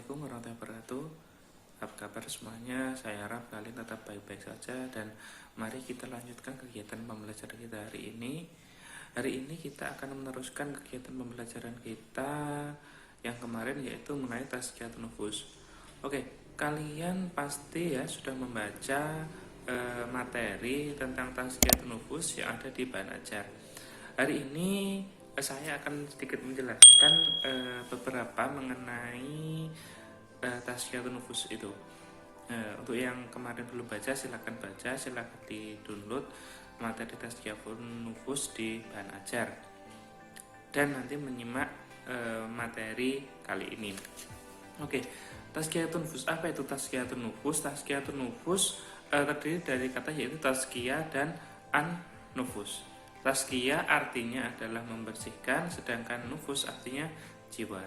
Assalamualaikum warahmatullahi wabarakatuh. Apa kabar semuanya? Saya harap kalian tetap baik-baik saja. Dan mari kita lanjutkan kegiatan pembelajaran kita hari ini. Hari ini kita akan meneruskan kegiatan pembelajaran kita yang kemarin, yaitu mengenai tazkiyatun nufus. Oke, kalian pasti ya sudah membaca materi tentang tazkiyatun nufus yang ada di bahan ajar. Hari ini saya akan sedikit menjelaskan beberapa mengenai tazkiyatun nufus itu. Untuk yang kemarin belum baca, silakan di download materi tazkiyatun nufus di bahan ajar dan nanti menyimak materi kali ini. Oke, tazkiyatun nufus, apa itu tazkiyatun nufus? Tazkiyatun nufus terdiri dari kata yaitu tazkiyah dan an-nufus. Tazkiyah artinya adalah membersihkan, sedangkan nufus artinya jiwa.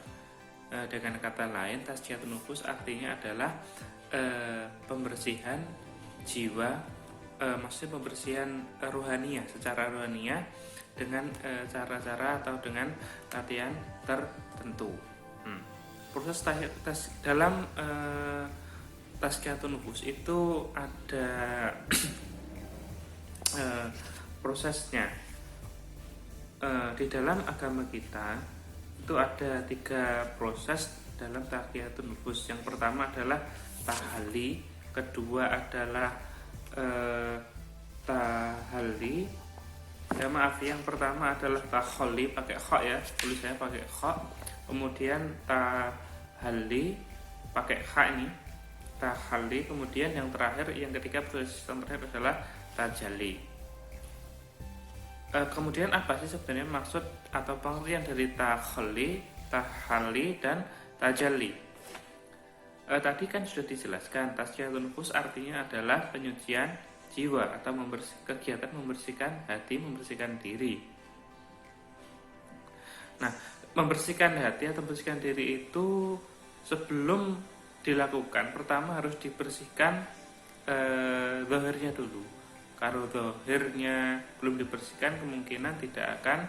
Dengan kata lain, tazkiyatun nufus artinya adalah pembersihan jiwa, maksudnya pembersihan rohaniah, secara rohaniah dengan cara-cara atau dengan latihan tertentu. Proses dalam tazkiyatun nufus itu ada prosesnya. Di dalam agama kita itu ada 3 proses dalam tazkiyatun nufus. Yang pertama adalah tahalli, kedua adalah tahalli. Yang pertama adalah tahalli pakai kha ya, tulisannya pakai kha. Kemudian tahalli pakai kha ini, tahalli. Kemudian yang ketiga proses yang terakhir adalah tajalli. Kemudian apa sih sebenarnya maksud atau pengertian dari tahalli dan tajalli? Tadi kan sudah dijelaskan, tazkiyatun nufus artinya adalah penyucian jiwa atau kegiatan membersihkan hati, membersihkan diri. Nah, membersihkan hati atau membersihkan diri itu sebelum dilakukan, pertama harus dibersihkan zahirnya dulu. Kalau zahirnya belum dibersihkan, kemungkinan tidak akan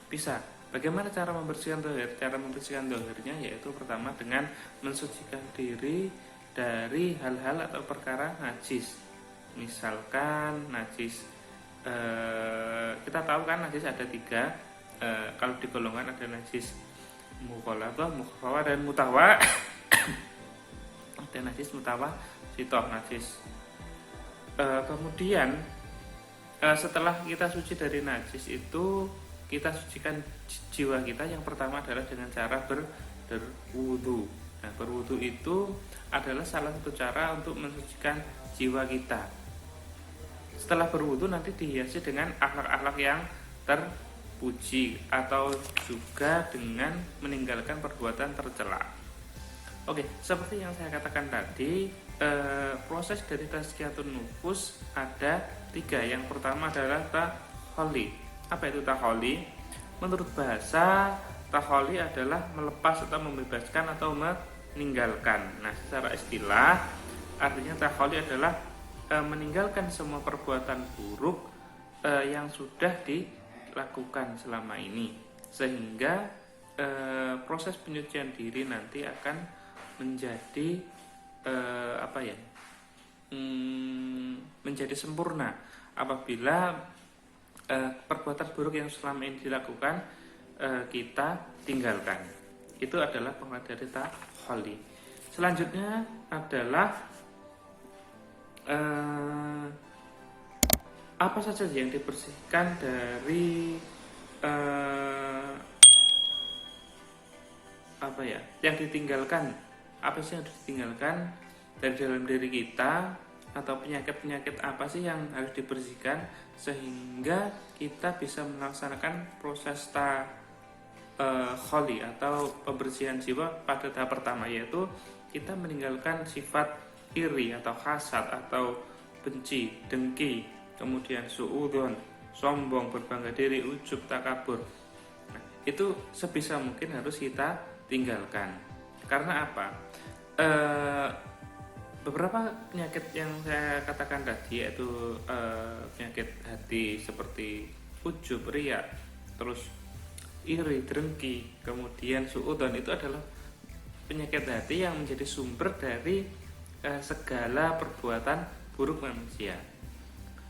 bisa. Bagaimana cara membersihkan zahir? Cara membersihkan zahirnya yaitu pertama dengan mensucikan diri dari hal-hal atau perkara najis. Misalkan najis, kita tahu kan najis ada 3. Kalau di golongan ada najis mughaladzah, mukhafafah, dan mutawwa. Ada najis mutawwa, sitoh najis. Kemudian setelah kita suci dari najis itu, kita sucikan jiwa kita. Yang pertama adalah dengan cara berwudu. Nah, berwudu itu adalah salah satu cara untuk mensucikan jiwa kita. Setelah berwudu nanti dihiasi dengan akhlak-akhlak yang terpuji atau juga dengan meninggalkan perbuatan tercela. Oke, seperti yang saya katakan tadi, proses dari tazkiyatun nufus ada 3. Yang pertama adalah tahalli. Apa itu tahalli? Menurut bahasa, tahalli adalah melepas atau membebaskan atau meninggalkan. Nah, secara istilah artinya tahalli adalah meninggalkan semua perbuatan buruk yang sudah dilakukan selama ini, sehingga proses penyucian diri nanti akan menjadi menjadi sempurna apabila perbuatan buruk yang selama ini dilakukan kita tinggalkan. Itu adalah pengertian dari tahalli. Selanjutnya adalah apa saja yang dibersihkan dari yang ditinggalkan. Apa sih yang ditinggalkan dari dalam diri kita, atau penyakit-penyakit apa sih yang harus dibersihkan sehingga kita bisa melaksanakan proses tahalli atau pembersihan jiwa pada tahap pertama, yaitu kita meninggalkan sifat iri atau hasad atau benci, dengki, kemudian suudzon, sombong, berbangga diri, ujub, takabur. Nah, itu sebisa mungkin harus kita tinggalkan. Karena apa? Beberapa penyakit yang saya katakan tadi, yaitu penyakit hati seperti ujub, riya, terus iri, dengki, kemudian suudzon, itu adalah penyakit hati yang menjadi sumber dari segala perbuatan buruk manusia.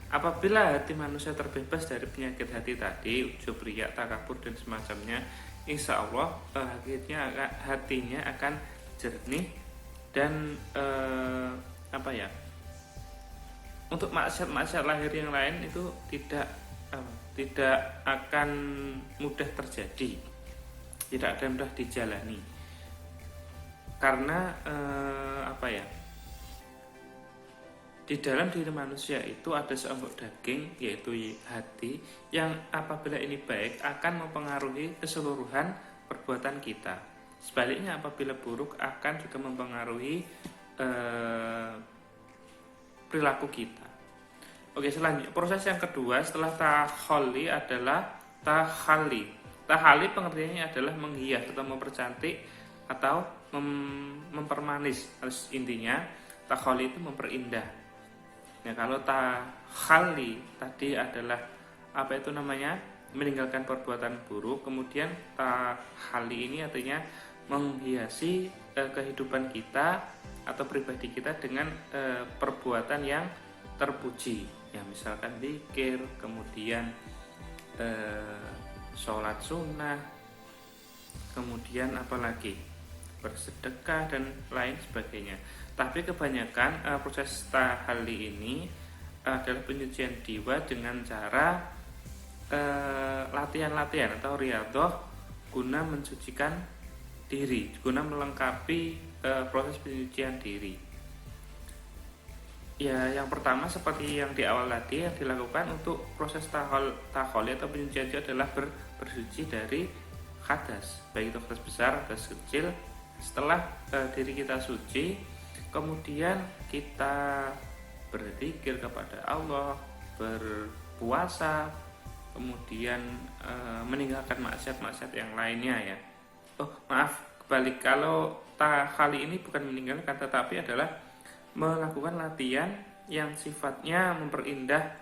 Apabila hati manusia terbebas dari penyakit hati tadi, ujub, riya, takabur dan semacamnya, insya Allah hatinya akan jernih dan untuk maksiat-maksiat lahir yang lain itu tidak akan mudah terjadi, tidak akan mudah dijalani, karena di dalam diri manusia itu ada seonggok daging, yaitu hati, yang apabila ini baik akan mempengaruhi keseluruhan perbuatan kita. Sebaliknya apabila buruk akan juga mempengaruhi perilaku kita. Oke, selanjutnya proses yang kedua setelah tahalli adalah tahalli. Tahalli pengertiannya adalah menghias atau mempercantik atau mempermanis. Intinya tahalli itu memperindah. Ya, kalau tahalli tadi adalah meninggalkan perbuatan buruk, kemudian tahalli ini artinya menghiasi kehidupan kita atau pribadi kita dengan perbuatan yang terpuji, ya misalkan zikir, kemudian sholat sunnah, kemudian apalagi bersedekah dan lain sebagainya. Tapi kebanyakan proses tahalli ini adalah penyucian jiwa dengan cara latihan-latihan atau riyadhah guna mensucikan diri, guna melengkapi proses penyucian diri. Ya, yang pertama seperti yang di awal tadi yang dilakukan untuk proses tahalli atau penyucian jiwa adalah bersuci dari hadas, baik itu hadas besar, hadas kecil. Setelah diri kita suci, kemudian kita berzikir kepada Allah, berpuasa, kemudian meninggalkan maksiat-maksiat yang lainnya ya. Kebalik, kalau tahalli ini bukan meninggalkan tetapi adalah melakukan latihan yang sifatnya memperindah.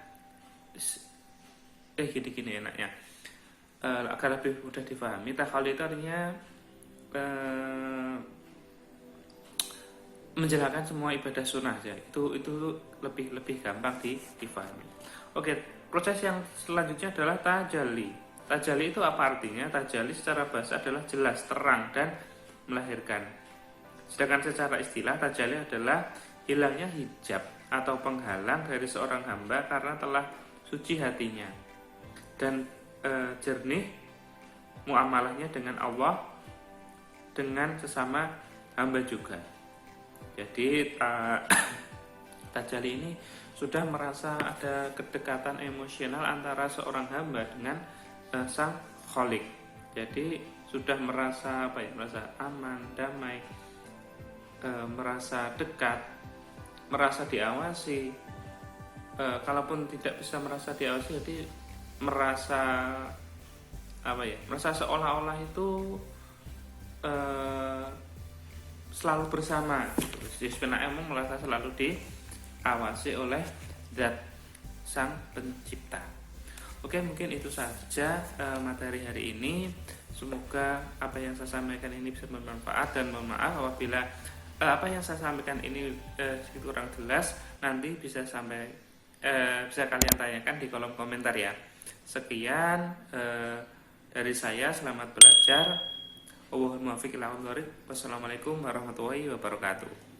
Gini enaknya agar lebih mudah difahami. Tahalli itu artinya menjalankan semua ibadah sunnah ya. Itu lebih gampang difahami. Oke, proses yang selanjutnya adalah tajalli. Tajalli itu apa artinya? Tajalli secara bahasa adalah jelas, terang dan melahirkan. Sedangkan secara istilah tajalli adalah hilangnya hijab atau penghalang dari seorang hamba karena telah suci hatinya dan jernih muamalahnya dengan Allah, dengan sesama hamba juga. Jadi tajalli ini sudah merasa ada kedekatan emosional antara seorang hamba dengan sang Khalik. Jadi sudah merasa merasa aman, damai, merasa dekat, merasa diawasi. Kalaupun tidak bisa merasa diawasi, jadi merasa merasa seolah-olah itu selalu bersama. Jadi sebenarnya merasa selalu diawasi oleh Zat Sang Pencipta. Oke, mungkin itu saja materi hari ini. Semoga apa yang saya sampaikan ini bisa bermanfaat, dan mohon maaf apabila apa yang saya sampaikan ini sedikit kurang jelas. Nanti bisa kalian tanyakan di kolom komentar ya. Sekian dari saya, selamat belajar. Wassalamualaikum warahmatullahi wabarakatuh.